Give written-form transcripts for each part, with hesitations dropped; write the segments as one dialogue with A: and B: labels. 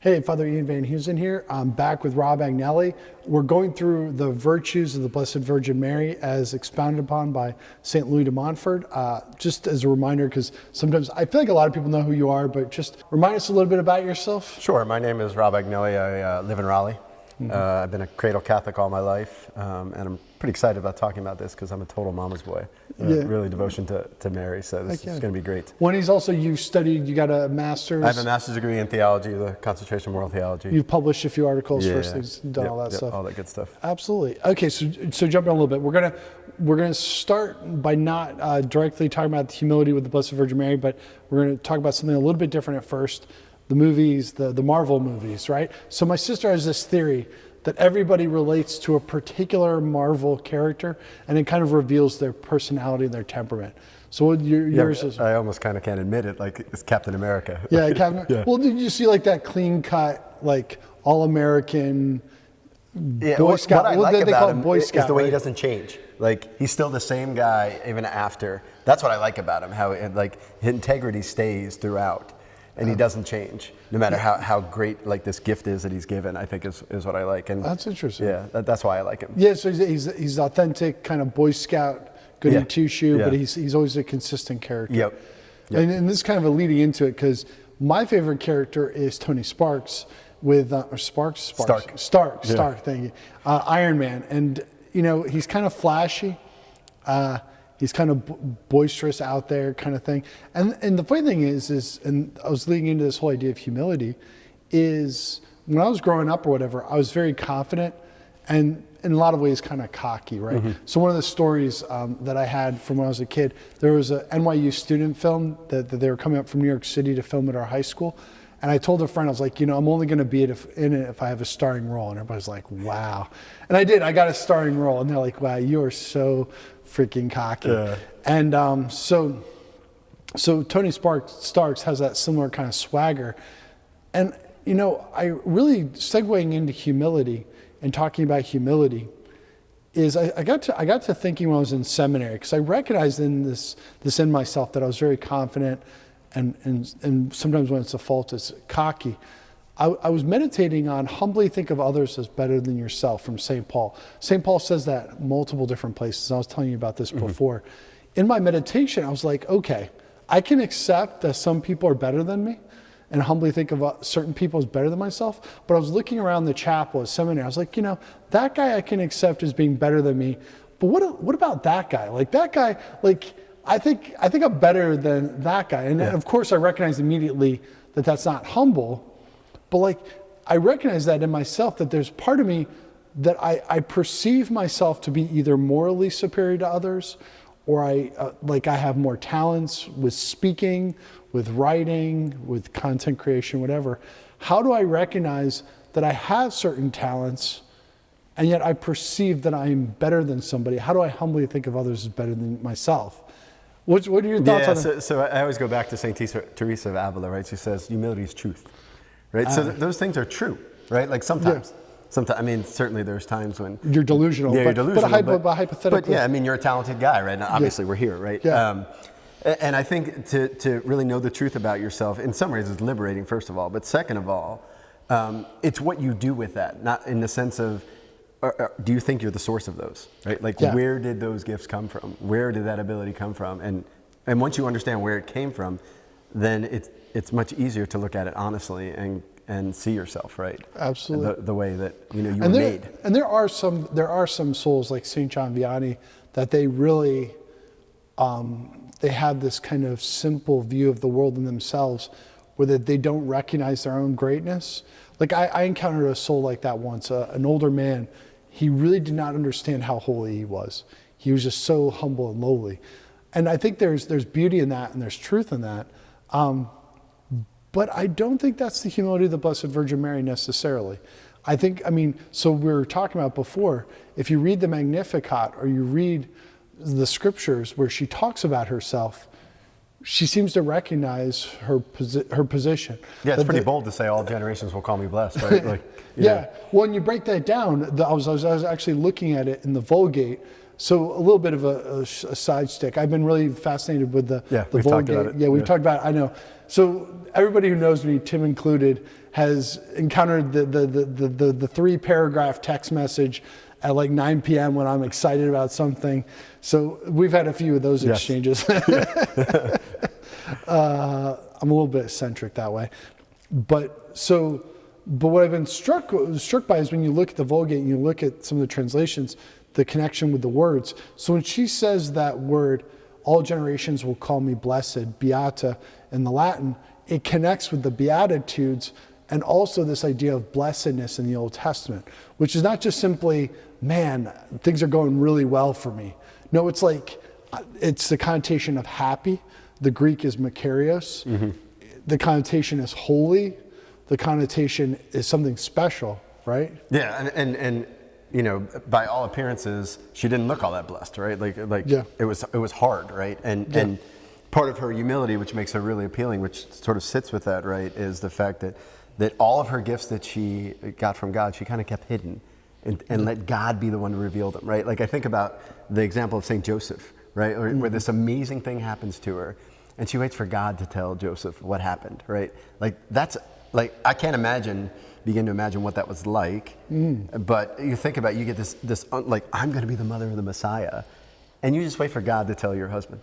A: Hey, Father Ian Van Heusen here. I'm back with Rob Agnelli. We're going through the virtues of the Blessed Virgin Mary as expounded upon by St. Louis de Montfort. Just as a reminder, because sometimes I feel like a lot of people know who you are, but just remind us a little bit about yourself.
B: Sure. My name is Rob Agnelli. I live in Raleigh. I've been a cradle Catholic all my life, and I'm pretty excited about talking about this because I'm a total mama's boy. Really devotion to Mary, so this is going to be great.
A: When he's also, you got a master's?
B: I have a master's degree in theology, the concentration in world theology.
A: You've published a few articles, first things, done all that stuff.
B: All that good stuff.
A: Absolutely. Okay, so jumping a little bit, we're gonna start by not directly talking about the humility with the Blessed Virgin Mary, but we're gonna talk about something a little bit different at first. The movies, the Marvel movies, right? So my sister has this theory that everybody relates to a particular Marvel character, and it kind of reveals their personality and their temperament. So what yours is?
B: I almost kind of can't admit it, like it's Captain America.
A: Yeah, Captain. Yeah. Well, did you see like that clean cut, like all-American Boy Scout?
B: What I like about him
A: Boy Scout,
B: is the way he doesn't change. Like he's still the same guy even after. That's what I like about him. How like his integrity stays throughout. And he doesn't change, no matter how great like this gift is that he's given. I think is what I like. And
A: that's interesting.
B: Yeah, that's why I like him.
A: Yeah, so he's authentic, kind of Boy Scout, goody two shoe, but he's always a consistent character.
B: Yep.
A: And this is kind of a leading into it because my favorite character is Tony Sparks with Stark. Thank you. Iron Man, and he's kind of flashy. He's kind of boisterous out there kind of thing. And the funny thing is, and I was leading into this whole idea of humility, is when I was growing up or whatever, I was very confident and in a lot of ways kind of cocky, right? Mm-hmm. So one of the stories that I had from when I was a kid, there was a NYU student film that they were coming up from New York City to film at our high school. And I told a friend, I was like, I'm only going to be in it if I have a starring role. And everybody's like, wow. And I did. I got a starring role. And they're like, wow, you are so freaking cocky. Yeah. And so Tony Starks has that similar kind of swagger. And, I really segueing into humility and talking about humility is I got to thinking when I was in seminary, because I recognized in this in myself that I was very confident. And sometimes when it's a fault, it's cocky. I was meditating on humbly think of others as better than yourself from St. Paul. St. Paul says that multiple different places. I was telling you about this before. In my meditation, I was like, okay, I can accept that some people are better than me and humbly think of certain people as better than myself. But I was looking around the chapel at seminary. I was like, that guy I can accept as being better than me. But what about that guy? Like that guy, like, I think I'm better than that guy. And of course I recognize immediately that that's not humble, but like I recognize that in myself, that there's part of me that I perceive myself to be either morally superior to others, or I have more talents with speaking, with writing, with content creation, whatever. How do I recognize that I have certain talents and yet I perceive that I am better than somebody? How do I humbly think of others as better than myself? What are your thoughts on that?
B: So I always go back to St. Teresa of Avila, right? She says, humility is truth, right? So those things are true, right? Like sometimes. Yeah. Sometimes, I mean, certainly there's times when...
A: You're delusional.
B: You're delusional.
A: But hypothetically...
B: But yeah, I mean, you're a talented guy, right? Now, obviously, we're here, right?
A: Yeah.
B: And I think to really know the truth about yourself, in some ways, is liberating, first of all. But second of all, it's what you do with that, not in the sense of... do you think you're the source of those, right? Like, where did those gifts come from? Where did that ability come from? And once you understand where it came from, then it's much easier to look at it honestly and see yourself, right?
A: Absolutely.
B: The way that you were made.
A: And there are some souls like St. John Vianney that they really they have this kind of simple view of the world and themselves, where they don't recognize their own greatness. Like I encountered a soul like that once, an older man. He really did not understand how holy he was. He was just so humble and lowly. And I think there's beauty in that and there's truth in that. But I don't think that's the humility of the Blessed Virgin Mary necessarily. So we were talking about before, if you read the Magnificat or you read the scriptures where she talks about herself, she seems to recognize her position.
B: Yeah, it's pretty bold to say all generations will call me blessed, right? Like,
A: yeah. Well, when you break that down, I was actually looking at it in the Vulgate. So a little bit of a side stick. I've been really fascinated with the
B: we've talked about it.
A: Yeah, we've talked about it. I know. So everybody who knows me, Tim included, has encountered the 3-paragraph text message at like 9 p.m. when I'm excited about something. So we've had a few of those exchanges. I'm a little bit eccentric that way. But what I've been struck by is when you look at the Vulgate and you look at some of the translations, the connection with the words. So when she says that word, all generations will call me blessed, beata, in the Latin, it connects with the Beatitudes and also this idea of blessedness in the Old Testament, which is not just simply, man, things are going really well for me. No, it's like, it's the connotation of happy. The Greek is makarios. Mm-hmm. The connotation is holy. The connotation is something special, right?
B: Yeah, and you know, by all appearances, she didn't look all that blessed, right? It was hard, right? And part of her humility, which makes her really appealing, which sort of sits with that, right, is the fact that all of her gifts that she got from God, she kind of kept hidden and let God be the one to reveal them, right? Like I think about the example of St. Joseph, right? Where this amazing thing happens to her and she waits for God to tell Joseph what happened, right? Like that's, like I can't begin to imagine what that was like, but you think about it, you get this like, I'm gonna be the mother of the Messiah, and you just wait for God to tell your husband,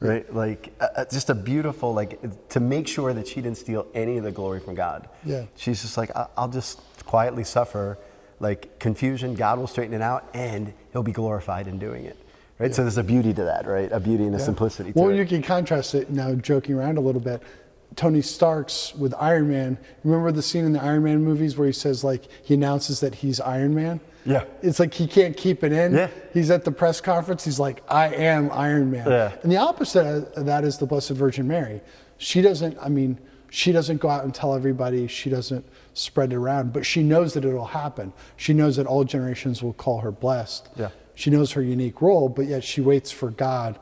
B: right? Like just a beautiful, like to make sure that she didn't steal any of the glory from God. Yeah. She's just like, I'll just quietly suffer like confusion, God will straighten it out and he'll be glorified in doing it. Right? Yeah. So there's a beauty to that, right? A beauty and a simplicity to it.
A: Well, you can contrast it now, joking around a little bit. Tony Stark's with Iron Man. Remember the scene in the Iron Man movies where he says, like, he announces that he's Iron Man?
B: Yeah.
A: It's like he can't keep it in.
B: Yeah.
A: He's at the press conference. He's like, I am Iron Man. Yeah. And the opposite of that is the Blessed Virgin Mary. She doesn't go out and tell everybody. She doesn't spread it around, but she knows that it'll happen. She knows that all generations will call her blessed. Yeah. She knows her unique role, but yet she waits for God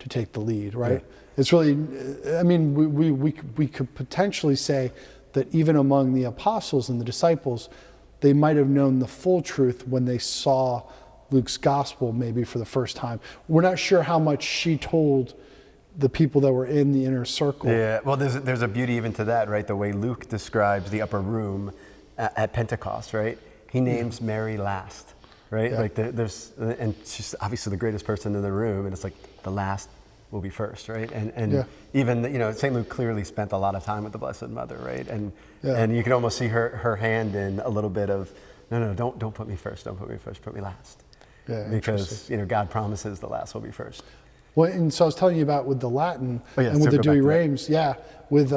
A: to take the lead, right? Yeah. It's really, I mean, we could potentially say that even among the apostles and the disciples, they might have known the full truth when they saw Luke's gospel maybe for the first time. We're not sure how much she told the people that were in the inner circle.
B: Yeah, well, there's a beauty even to that, right? The way Luke describes the upper room at Pentecost, right? He names Mary last, right? Yeah. Like and she's obviously the greatest person in the room, and it's like the last will be first, right? And even, you know, St. Luke clearly spent a lot of time with the Blessed Mother, right? And you can almost see her hand in a little bit of, no, don't put me first, don't put me first, put me last. Yeah, because, you know, God promises the last will be first.
A: Well, and so I was telling you about with the Latin and with the Douay Rheims, with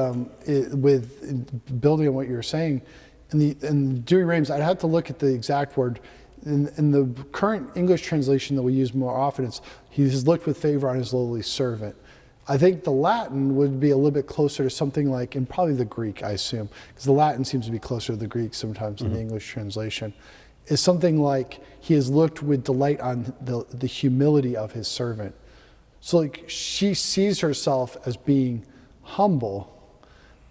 A: building on what you were saying, in the Douay Rheims, I'd have to look at the exact word. In the current English translation that we use more often, it's he's looked with favor on his lowly servant. I think the Latin would be a little bit closer to something like, and probably the Greek, I assume, because the Latin seems to be closer to the Greek sometimes in the English translation, is something like he has looked with delight on the humility of his servant. So like she sees herself as being humble,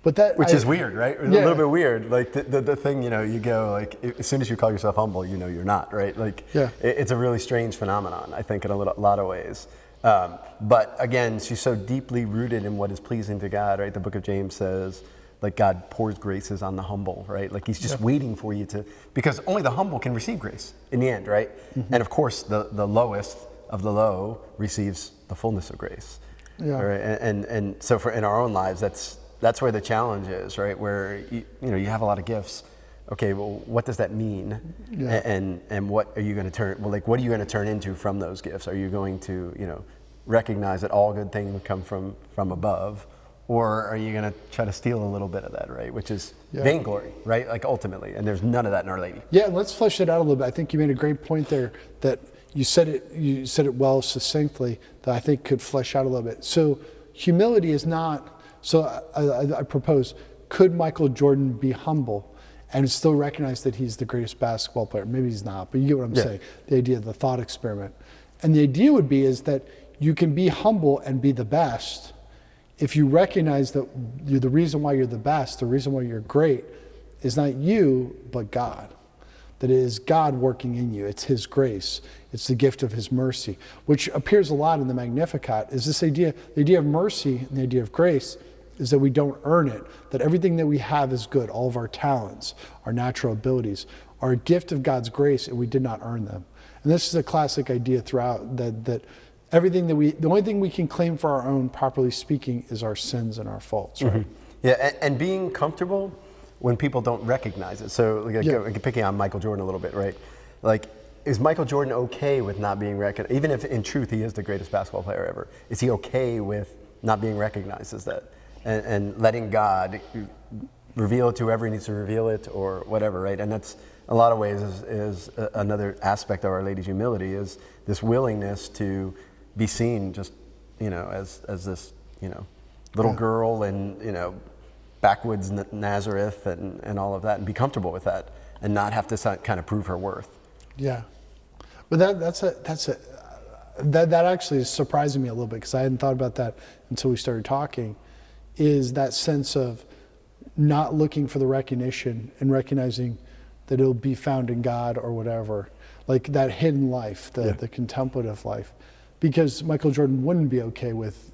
A: but that
B: which is weird, right? A little bit weird. Like the thing, you know, you go like as soon as you call yourself humble, you know you're not, right? Like it's a really strange phenomenon, I think, in a lot of ways. But again, she's so deeply rooted in what is pleasing to God, right? The Book of James says, like God pours graces on the humble, right? Like He's just waiting for you to, because only the humble can receive grace in the end, right? Mm-hmm. And of course, the lowest of the low receives the fullness of grace. Yeah. Right? And so in our own lives, that's where the challenge is, right? Where you know you have a lot of gifts. Okay, well, what does that mean? Yeah. And what are you going to turn? Well, like, what are you going to turn into from those gifts? Are you going to, you know, recognize that all good things come from above, or are you going to try to steal a little bit of that, right? Which is vainglory, right? Like ultimately, and there's none of that in Our Lady.
A: Yeah, let's flesh it out a little bit. I think you made a great point there that you said it well succinctly that I think could flesh out a little bit. So humility is not. So I propose, could Michael Jordan be humble and still recognize that he's the greatest basketball player? Maybe he's not, but you get what I'm saying. The idea of the thought experiment. And the idea would be is that you can be humble and be the best if you recognize that the reason why you're the best, the reason why you're great, is not you, but God. that it is God working in you. It's his grace. It's the gift of his mercy, which appears a lot in the Magnificat, is this idea, the idea of mercy and the idea of grace is that we don't earn it, that everything that we have is good, all of our talents, our natural abilities, are a gift of God's grace and we did not earn them. And this is a classic idea throughout, that everything that the only thing we can claim for our own, properly speaking, is our sins and our faults, right?
B: Mm-hmm. Yeah, and being comfortable when people don't recognize it. So picking on Michael Jordan a little bit, right? Like, is Michael Jordan okay with not being recognized? Even if in truth he is the greatest basketball player ever, is he okay with not being recognized as that? And letting God reveal it to whoever he needs to reveal it or whatever, right? And that's, a lot of ways, is another aspect of Our Lady's humility, is this willingness to be seen just, as this, little girl in, backwoods Nazareth and all of that, and be comfortable with that and not have to kind of prove her worth.
A: Yeah. But that actually is surprising me a little bit, because I hadn't thought about that until we started talking, is that sense of not looking for the recognition and recognizing that it'll be found in God or whatever, like that hidden life, the contemplative life. Because Michael Jordan wouldn't be okay with,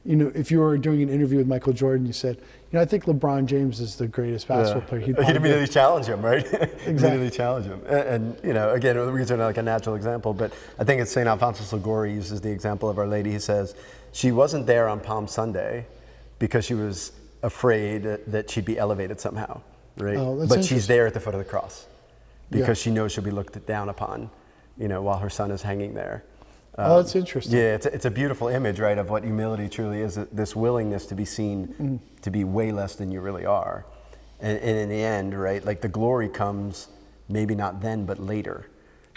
A: if you were doing an interview with Michael Jordan, you said, I think LeBron James is the greatest basketball player.
B: He'd immediately challenge him, right?
A: Exactly.
B: Immediately challenge him. And again, we're using like a natural example, but I think it's St. Alphonsus Liguori uses the example of Our Lady. He says, she wasn't there on Palm Sunday because she was afraid that she'd be elevated somehow, right?
A: Oh,
B: but she's there at the foot of the cross because she knows she'll be looked down upon, while her son is hanging there.
A: That's interesting.
B: Yeah, it's a beautiful image, right, of what humility truly is, this willingness to be seen to be way less than you really are. And in the end, right, like the glory comes maybe not then, but later,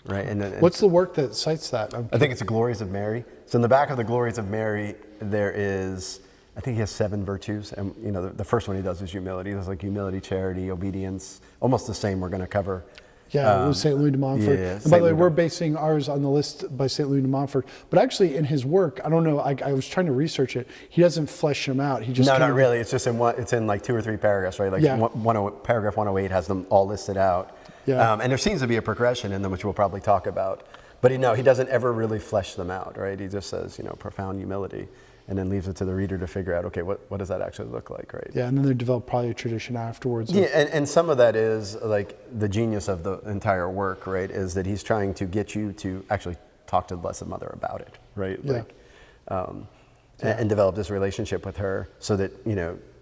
B: right? And
A: what's the work that cites that?
B: I think it's the Glories of Mary. So in the back of the Glories of Mary, there is, I think he has 7 virtues. And, the first one he does is humility. There's like humility, charity, obedience, almost the same we're going to cover.
A: Yeah, it was St. Louis de Montfort.
B: Yeah,
A: and by the way, we're basing ours on the list by St. Louis de Montfort. But actually, in his work, I don't know, I was trying to research it. He doesn't flesh them out. He just
B: not really. It's just it's in like 2 or 3 paragraphs, right? Like paragraph 108 has them all listed out.
A: Yeah.
B: And there seems to be a progression in them, which we'll probably talk about. But he doesn't ever really flesh them out, right? He just says, profound humility, and then leaves it to the reader to figure out, okay, what does that actually look like, right?
A: Yeah, and then they develop probably a tradition afterwards.
B: Yeah, and some of that is like the genius of the entire work, right? Is that he's trying to get you to actually talk to the Blessed Mother about it, right?
A: Yeah.
B: And develop this relationship with her, so that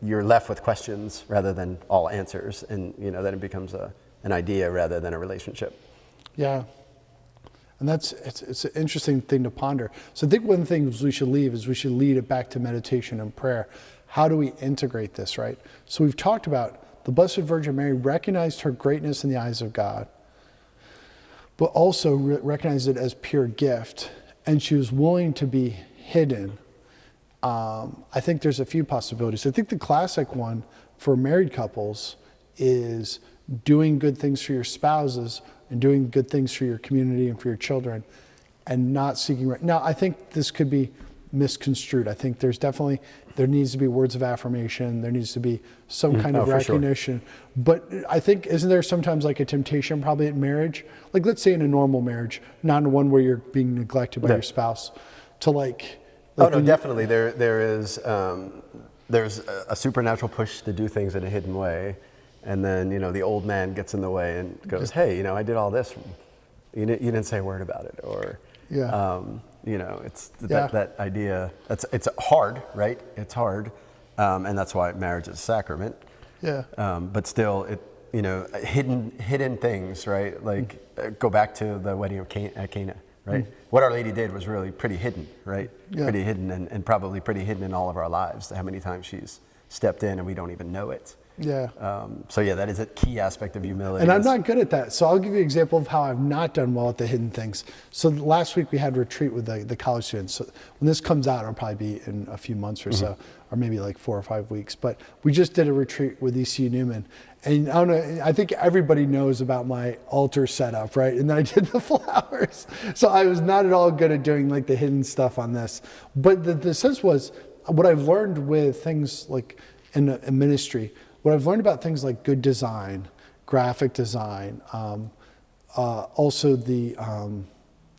B: you're left with questions rather than all answers, and then it becomes an idea rather than a relationship.
A: Yeah. And it's an interesting thing to ponder. So I think one of the things we should leave is we should lead it back to meditation and prayer. How do we integrate this, right? So we've talked about the Blessed Virgin Mary recognized her greatness in the eyes of God, but also recognized it as pure gift, and she was willing to be hidden. I think there's a few possibilities. I think the classic one for married couples is doing good things for your spouses and doing good things for your community and for your children, and not seeking. Now, I think this could be misconstrued. I think there needs to be words of affirmation. There needs to be some kind of recognition. Sure. But I think, isn't there sometimes like a temptation probably in marriage? Like, let's say in a normal marriage, not in one where you're being neglected by your spouse, to like
B: oh no, definitely. There's a supernatural push to do things in a hidden way. And then, the old man gets in the way and goes, hey, I did all this. You didn't say a word about it. Or, it's that idea. It's hard, right? It's hard. And that's why marriage is a sacrament.
A: Yeah.
B: But still, hidden things, right? Like, go back to the wedding of Cana, right? What Our Lady did was really pretty hidden, right? Yeah. Pretty hidden, and probably pretty hidden in all of our lives. How many times she's stepped in and we don't even know it.
A: Yeah.
B: That is a key aspect of humility.
A: And I'm not good at that. So I'll give you an example of how I've not done well at the hidden things. So last week we had a retreat with the college students. So when this comes out, it'll probably be in a few months or so, or maybe like 4 or 5 weeks. But we just did a retreat with ECU Newman. And I don't know, I think everybody knows about my altar setup, right? And then I did the flowers. So I was not at all good at doing like the hidden stuff on this. But the sense was, what I've learned with things like in ministry, what I've learned about things like good design, graphic design, also the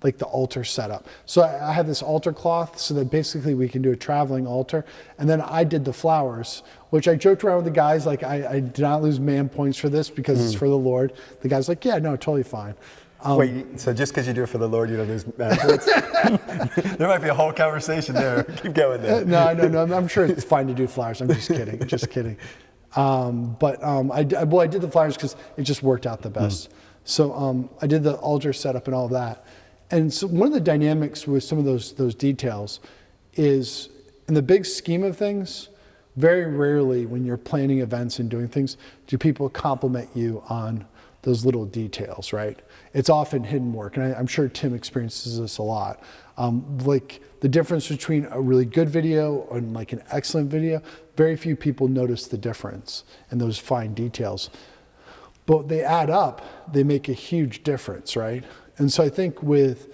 A: like the altar setup. So I had this altar cloth so that basically we can do a traveling altar. And then I did the flowers, which I joked around with the guys, like I did not lose man points for this because it's for the Lord. The guy's like, yeah, no, totally fine.
B: Wait, so just because you do it for the Lord, you don't lose man points? There might be a whole conversation there. Keep going there.
A: No, I'm sure it's fine to do flowers. I'm just kidding, just kidding. I did the flowers because it just worked out the best. So I did the altar setup and all that. And so one of the dynamics with some of those details is, in the big scheme of things, very rarely when you're planning events and doing things, do people compliment you on those little details, right? It's often hidden work, and I'm sure Tim experiences this a lot. Like the difference between a really good video and like an excellent video, very few people notice the difference in those fine details. But they add up, they make a huge difference, right? And so I think with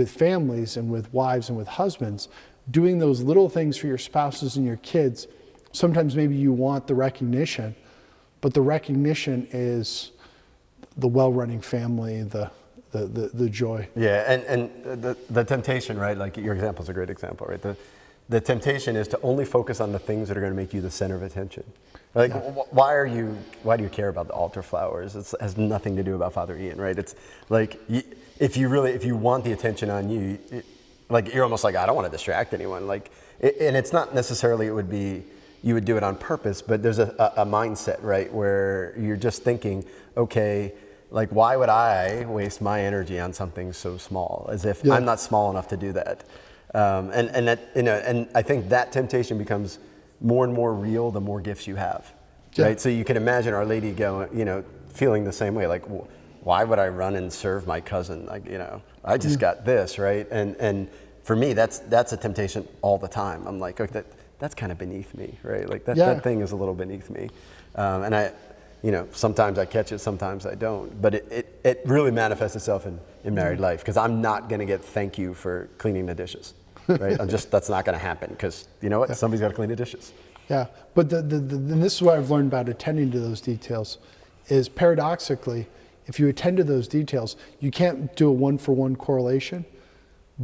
A: families and with wives and with husbands, doing those little things for your spouses and your kids, sometimes maybe you want the recognition, but the recognition is the well-running family, the joy.
B: Yeah, and the temptation, right? Like your example is a great example, right? The temptation is to only focus on the things that are going to make you the center of attention. Like, why do you care about the altar flowers? It has nothing to do about Father Ian, right? It's like, if you want the attention on you, like you're almost like, I don't want to distract anyone. Like, and it's not necessarily you would do it on purpose, but there's a mindset, right? Where you're just thinking, okay, like why would I waste my energy on something so small, as if I'm not small enough to do that. And that, and I think that temptation becomes more and more real the more gifts you have, right? So you can imagine Our Lady going, feeling the same way, like, why would I run and serve my cousin? Like, I just got this, right? And for me, that's a temptation all the time. I'm like, okay, that's kind of beneath me, right? Like that thing is a little beneath me. And I, sometimes I catch it, sometimes I don't. But it really manifests itself in married life, because I'm not going to get thank you for cleaning the dishes, right? That's not going to happen, because you know what? Somebody's got to clean the dishes.
A: Yeah, but and this is what I've learned about attending to those details, is paradoxically, if you attend to those details, you can't do a one-for-one correlation,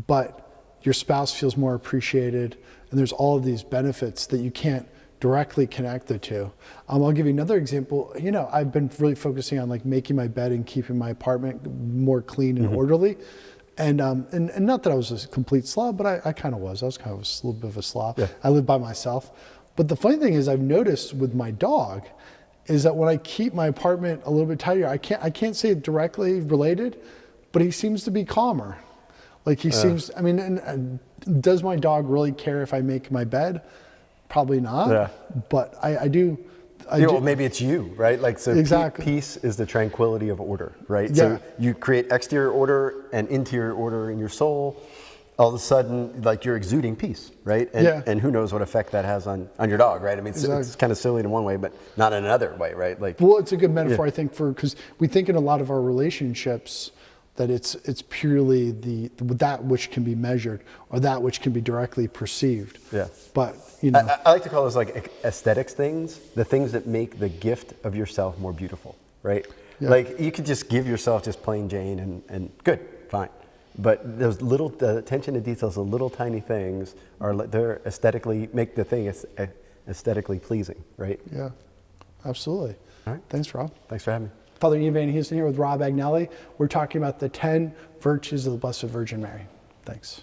A: but your spouse feels more appreciated, and there's all of these benefits that you can't directly connect the two. I'll give you another example. I've been really focusing on like making my bed and keeping my apartment more clean and orderly. And not that I was a complete slob, but I kind of was. I was kind of a little bit of a slob. Yeah. I live by myself. But the funny thing is, I've noticed with my dog is that when I keep my apartment a little bit tidier, I can't say it directly related, but he seems to be calmer. Like he seems, does my dog really care if I make my bed? Probably not. Yeah. But I do.
B: Well, maybe it's you, right? Like, so
A: exactly.
B: Peace is the tranquility of order, right?
A: Yeah.
B: So you create exterior order and interior order in your soul. All of a sudden, like, you're exuding peace, right? And who knows what effect that has on your dog, right? I mean, it's kind of silly in one way, but not in another way, right? Like,
A: well, it's a good metaphor, I think, because we think in a lot of our relationships that it's purely that which can be measured or that which can be directly perceived.
B: Yeah.
A: But
B: I like to call those like aesthetics things, the things that make the gift of yourself more beautiful, right? Yeah. Like you could just give yourself just plain Jane and good, fine. But those little attention to details, the little tiny things they're aesthetically make the thing aesthetically pleasing, right?
A: Yeah, absolutely.
B: All right.
A: Thanks, Rob.
B: Thanks for having me.
A: Father Ian Van Houston here with Rob Agnelli. We're talking about the 10 virtues of the Blessed Virgin Mary. Thanks.